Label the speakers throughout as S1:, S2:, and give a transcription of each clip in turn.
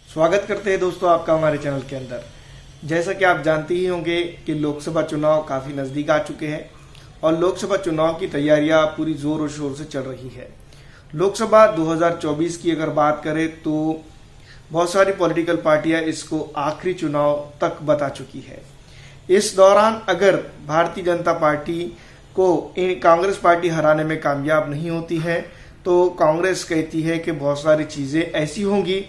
S1: स्वागत करते हैं दोस्तों आपका हमारे चैनल के अंदर। जैसा कि आप जानते ही होंगे कि लोकसभा चुनाव काफ़ी नज़दीक आ चुके हैं और लोकसभा चुनाव की तैयारियां पूरी ज़ोर और शोर से चल रही है। लोकसभा 2024 की अगर बात करें तो बहुत सारी पॉलिटिकल पार्टियां इसको आखिरी चुनाव तक बता चुकी है। इस दौरान अगर भारतीय जनता पार्टी को कांग्रेस पार्टी हराने में कामयाब नहीं होती है तो कांग्रेस कहती है कि बहुत सारी चीज़ें ऐसी होंगी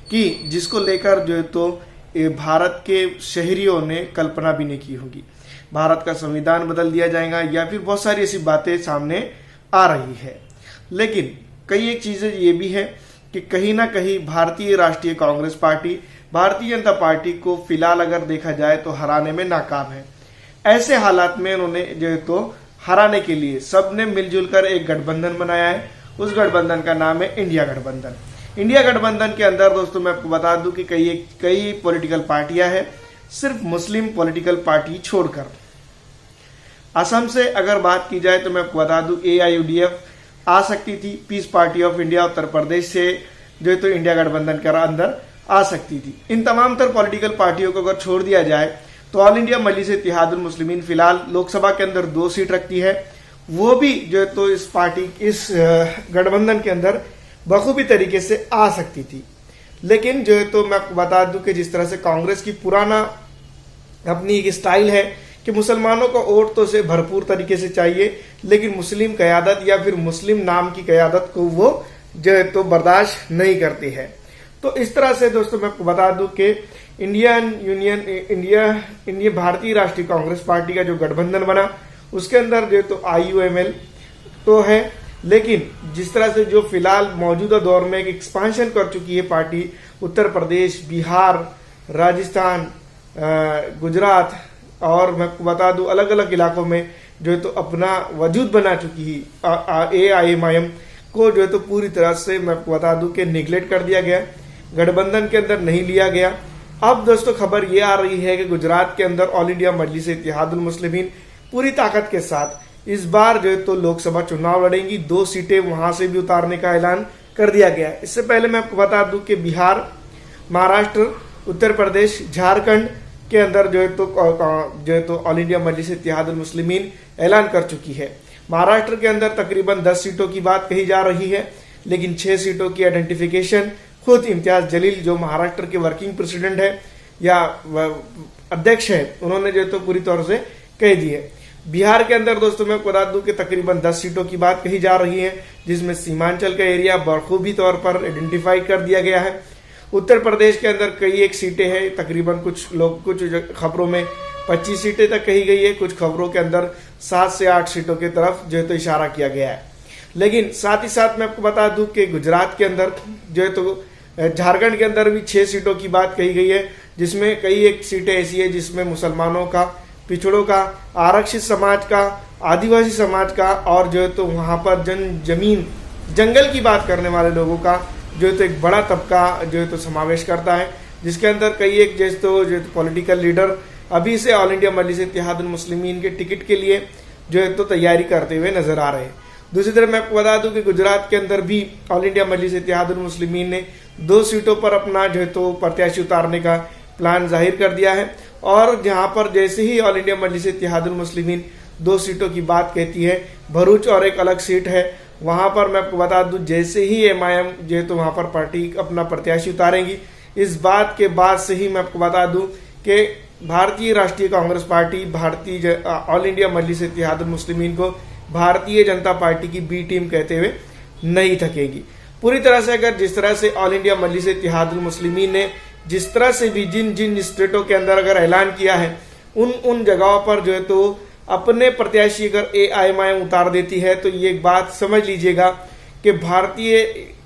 S1: कि जिसको लेकर जो है तो भारत के शहरियों ने कल्पना भी नहीं की होगी। भारत का संविधान बदल दिया जाएगा या फिर बहुत सारी ऐसी बातें सामने आ रही है। लेकिन कई एक चीज़ें ये भी है कि कहीं ना कहीं भारतीय राष्ट्रीय कांग्रेस पार्टी भारतीय जनता पार्टी को फिलहाल अगर देखा जाए तो हराने में नाकाम है। ऐसे हालात में उन्होंने जो है तो हराने के लिए सबने मिलजुल कर एक गठबंधन बनाया है। उस गठबंधन का नाम है इंडिया गठबंधन। इंडिया गठबंधन के अंदर दोस्तों मैं आपको बता दूं कि कई पॉलिटिकल पार्टियां हैं, सिर्फ मुस्लिम पॉलिटिकल पार्टी छोड़कर। असम से अगर बात की जाए तो मैं आपको बता दूं AIUDF आ सकती थी, piece party of India Uttar Pradesh से जो है तो इंडिया गठबंधन के अंदर आ सकती थी। इन तमाम तर पॉलिटिकल पार्टियों को अगर छोड़ दिया जाए तो ऑल इंडिया मजलिस इत्तेहादुल मुस्लिमीन फिलहाल लोकसभा के अंदर 2 सीट रखती है। वो भी जो है तो इस गठबंधन के अंदर बखूबी तरीके से आ सकती थी। लेकिन जो है तो मैं आपको बता दूं कि जिस तरह से कांग्रेस की पुराना अपनी एक स्टाइल है कि मुसलमानों का वोट तो उसे भरपूर तरीके से चाहिए, लेकिन मुस्लिम क़यादत या फिर मुस्लिम नाम की क़यादत को वो जो है तो बर्दाश्त नहीं करती है। तो इस तरह से दोस्तों मैं आपको बता दूं कि इंडिया भारतीय राष्ट्रीय कांग्रेस पार्टी का जो गठबंधन बना उसके अंदर जो है तो IUML तो है, लेकिन जिस तरह से जो फिलहाल मौजूदा दौर में एक एक्सपांशन कर चुकी है पार्टी, उत्तर प्रदेश, बिहार, राजस्थान, गुजरात और मैं आपको बता दूं अलग अलग इलाकों में जो है तो अपना वजूद बना चुकी है। AIMIM को जो है तो पूरी तरह से मैं आपको बता दूं कि निगलेक्ट कर दिया गया, गठबंधन के अंदर नहीं लिया गया। अब दोस्तों खबर ये आ रही है कि गुजरात के अंदर ऑल इंडिया मजलिस इत्तेहादुल मुस्लिमीन पूरी ताकत के साथ इस बार जो है तो लोकसभा चुनाव लड़ेंगी। 2 सीटें वहां से भी उतारने का ऐलान कर दिया गया है। इससे पहले मैं आपको बता दूं कि बिहार, महाराष्ट्र, उत्तर प्रदेश, झारखंड के अंदर जो है तो ऑल इंडिया मजलिस इत्तेहादुल मुस्लिमीन ऐलान कर चुकी है। महाराष्ट्र के अंदर तकरीबन 10 सीटों की बात कही जा रही है, लेकिन 6 सीटों की आइडेंटिफिकेशन खुद इम्तियाज जलील जो महाराष्ट्र के वर्किंग प्रेसिडेंट है या अध्यक्ष है उन्होंने जो है तो पूरी तौर से कह दी है। बिहार के अंदर दोस्तों मैं बता दूं कि तकरीबन 10 सीटों की बात कही जा रही है, जिसमें सीमांचल का एरिया बखूबी तौर पर आइडेंटिफाई कर दिया गया है। उत्तर प्रदेश के अंदर कई एक सीटें हैं, तकरीबन कुछ खबरों में 25 सीटें तक कही गई है, कुछ खबरों के अंदर 7 से 8 सीटों की तरफ जो है तो इशारा किया गया है। लेकिन साथ ही साथ मैं आपको बता दूं कि गुजरात के अंदर जो है तो झारखंड के अंदर भी 6 सीटों की बात कही गई है, जिसमें कई एक सीटें ऐसी है जिसमें मुसलमानों का, पिछड़ों का, आरक्षित समाज का, आदिवासी समाज का और जो है तो वहाँ पर जमीन जंगल की बात करने वाले लोगों का जो है तो एक बड़ा तबका जो है तो समावेश करता है, जिसके अंदर कई एक जो पॉलिटिकल लीडर अभी से ऑल इंडिया मजलिस इत्तेहादुल मुस्लिमीन के टिकट के लिए जो है तो तैयारी करते हुए नजर आ रहे हैं। दूसरी तरफ मैं आपको बता दूं कि गुजरात के अंदर भी ऑल इंडिया मजलिस इत्तेहादुल मुस्लिमीन ने 2 सीटों पर अपना जो है तो प्रत्याशी उतारने का प्लान जाहिर कर दिया है। और जहां पर जैसे ही ऑल इंडिया मजलिस इत्तेहादुल मुस्लिमीन 2 सीटों की बात कहती है, भरूच और एक अलग सीट है, वहां पर मैं आपको बता दूं जैसे ही MIM जो है तो वहां पर पार्टी अपना प्रत्याशी उतारेंगी, इस बात के बाद से ही मैं आपको बता दूं कि भारतीय राष्ट्रीय कांग्रेस पार्टी ऑल इंडिया मजलिस इत्तेहादुल मुस्लिमीन को भारतीय जनता पार्टी की B टीम कहते हुए नहीं थकेगी। पूरी तरह से अगर जिस तरह से ऑल इंडिया मजलिस इत्तेहादुल मुस्लिमीन ने जिस तरह से भी जिन स्टेटों के अंदर अगर ऐलान किया है उन जगहों पर जो है तो अपने प्रत्याशी अगर AIMIM उतार देती है तो ये एक बात समझ लीजिएगा कि भारतीय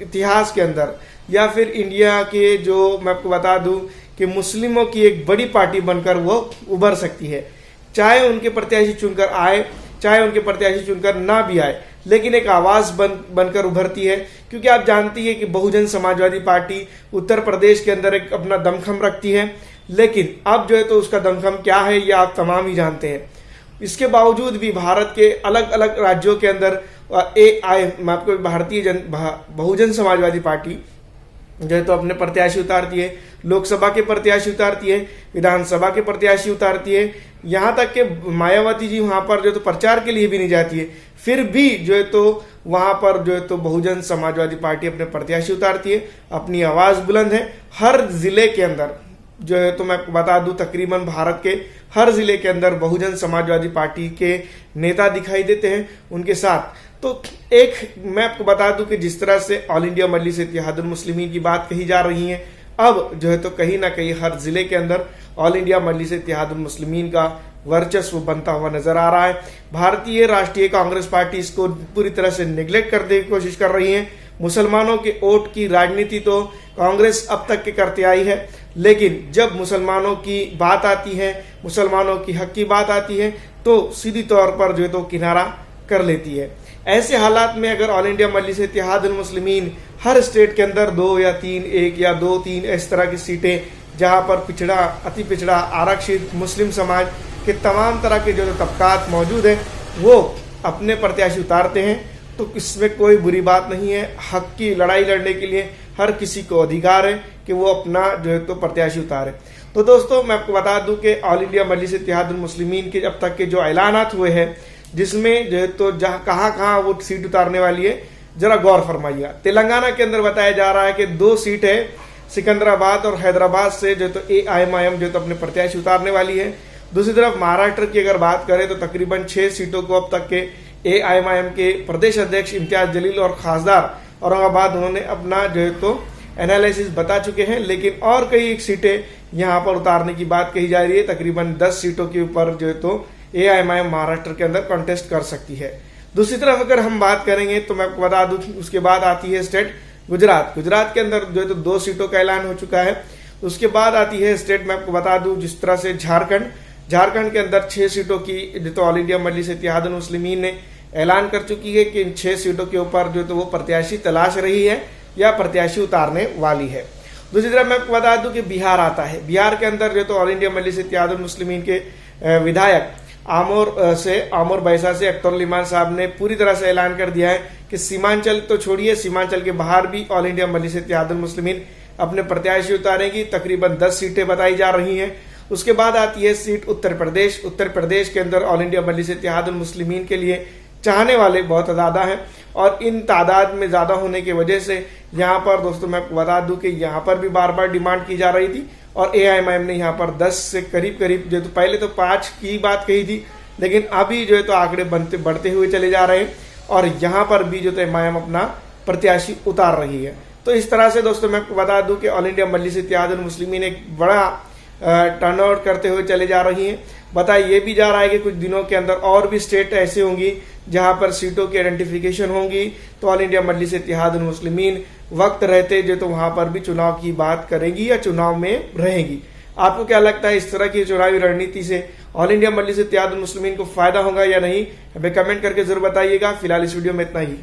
S1: इतिहास के अंदर या फिर इंडिया के जो मैं आपको बता दूं कि मुस्लिमों की एक बड़ी पार्टी बनकर वो उभर सकती है। चाहे उनके प्रत्याशी चुनकर आए, चाहे उनके प्रत्याशी चुनकर ना भी आए, लेकिन एक आवाज बनकर उभरती है। क्योंकि आप जानती है कि बहुजन समाजवादी पार्टी उत्तर प्रदेश के अंदर एक अपना दमखम रखती है, लेकिन अब जो है तो उसका दमखम क्या है ये आप तमाम ही जानते हैं। इसके बावजूद भी भारत के अलग अलग राज्यों के अंदर भारतीय बहुजन समाजवादी पार्टी जो है तो अपने प्रत्याशी उतारती है, लोकसभा के प्रत्याशी उतारती है, विधानसभा के प्रत्याशी उतारती है, यहाँ तक कि मायावती जी वहां पर जो तो प्रचार के लिए भी नहीं जाती है, फिर भी जो है तो वहां पर जो है तो बहुजन समाजवादी पार्टी अपने प्रत्याशी उतारती है। अपनी आवाज बुलंद है। हर जिले के अंदर जो है तो मैं आपको बता दूं, तकरीबन भारत के हर जिले के अंदर बहुजन समाजवादी पार्टी के नेता दिखाई देते हैं उनके साथ। तो एक मैं आपको बता दूं कि जिस तरह से ऑल इंडिया मजलिस इत्तेहादुल मुस्लिमीन की बात कही जा रही है, अब जो है तो कहीं ना कहीं हर जिले के अंदर ऑल इंडिया मजलिस इत्तेहादुल मुस्लिमीन का वर्चस्व बनता हुआ नजर आ रहा है। भारतीय राष्ट्रीय कांग्रेस पार्टी इसको पूरी तरह से निगलेक्ट करने की कोशिश कर रही है। मुसलमानों के वोट की राजनीति तो कांग्रेस अब तक के करते आई है, लेकिन जब मुसलमानों की बात आती है, मुसलमानों की हक की बात आती है, तो सीधी तौर पर जो है तो किनारा कर लेती है। ऐसे हालात में अगर ऑल इंडिया मजलिस इत्तेहादुल मुस्लिमीन हर स्टेट के अंदर 2 या 3, 1 या 2-3 इस तरह की सीटें जहां पर पिछड़ा, अति पिछड़ा, आरक्षित, मुस्लिम समाज के तमाम तरह के जो तबकात मौजूद हैं वो अपने प्रत्याशी उतारते हैं, तो इसमें कोई बुरी बात नहीं है। हक की लड़ाई लड़ने के लिए हर किसी को अधिकार है कि वो अपना जो है तो प्रत्याशी उतारे। तो दोस्तों मैं आपको बता दूं कि ऑल इंडिया मजलिस इत्तेहादुल मुस्लिमीन के अब तक के जो ऐलानात हुए हैं, जिसमें जो है तो जहां कहां वो सीट उतारने वाली है, जरा गौर फरमाइएगा। तेलंगाना के अंदर बताया जा रहा है कि 2 सीट है, सिकंदराबाद और हैदराबाद से जो तो AIMIM जो तो अपने प्रत्याशी उतारने वाली है। दूसरी तरफ महाराष्ट्र की अगर बात करें तो तकरीबन 6 सीटों को अब तक के AIMIM के प्रदेश अध्यक्ष इम्तियाज जलील और खासदार औरंगाबाद उन्होंने अपना जो है तो एनालिसिस बता चुके हैं, लेकिन और कई सीटें यहाँ पर उतारने की बात कही जा रही है। तकरीबन 10 सीटों के ऊपर जो है तो AIMIM महाराष्ट्र के अंदर कॉन्टेस्ट कर सकती है। दूसरी तरफ अगर हम बात करेंगे तो मैं आपको बता दूं, उसके बाद आती है स्टेट गुजरात। गुजरात के अंदर जो है तो 2 सीटों का ऐलान हो चुका है। उसके बाद आती है स्टेट, मैं आपको बता दूं, जिस तरह से झारखंड के अंदर 6 सीटों की जो तो ऑल इंडिया मजलिस इत्तेहादुल मुस्लिमीन ने ऐलान कर चुकी है कि इन 6 सीटों के ऊपर जो तो वो प्रत्याशी तलाश रही है या प्रत्याशी उतारने वाली है। दूसरी तरफ मैं आपको बता दूं कि बिहार आता है। बिहार के अंदर जो तो ऑल इंडिया मजलिस इत्तेहादुल मुस्लिमीन के विधायक आमोर बैसा से अख्तर उल इमान साहब ने पूरी तरह से ऐलान कर दिया है कि सीमांचल तो छोड़िए, सीमांचल के बाहर भी ऑल इंडिया मजलिस इत्तेहादुल मुस्लिमीन अपने प्रत्याशी उतारेगी। तकरीबन 10 सीटें बताई जा रही हैं। उसके बाद आती है सीट उत्तर प्रदेश। उत्तर प्रदेश के अंदर ऑल इंडिया मजलिस इत्तेहादुल मुस्लिमीन के लिए चाहने वाले बहुत ज्यादा हैं, और इन तादाद में ज्यादा होने की वजह से यहाँ पर दोस्तों मैं आपको बता दूं कि यहाँ पर भी बार बार डिमांड की जा रही थी, और AIMIM ने यहाँ पर 10 से करीब जो तो पहले तो 5 की बात कही थी, लेकिन अभी जो है तो आंकड़े बढ़ते हुए चले जा रहे हैं, और यहाँ पर भी जो तो AIMIM अपना प्रत्याशी उतार रही है। तो इस तरह से दोस्तों मैं आपको बता दूं कि ऑल इंडिया मजलिस इत्तेहादुल मुस्लिमीन एक बड़ा टर्नआउट करते हुए चले जा रही हैं। बताया ये भी जा रहा है कि कुछ दिनों के अंदर और भी स्टेट ऐसे होंगी जहां पर सीटों की आइडेंटिफिकेशन होंगी, तो ऑल इंडिया मजलिस इत्तेहादुल मुस्लिमीन वक्त रहते जो तो वहां पर भी चुनाव की बात करेगी या चुनाव में रहेगी। आपको क्या लगता है, इस तरह की चुनावी रणनीति से ऑल इंडिया मजलिस इत्तेहादुल मुस्लिमीन को फायदा होगा या नहीं? हमें कमेंट करके जरूर बताइएगा। फिलहाल इस वीडियो में इतना ही।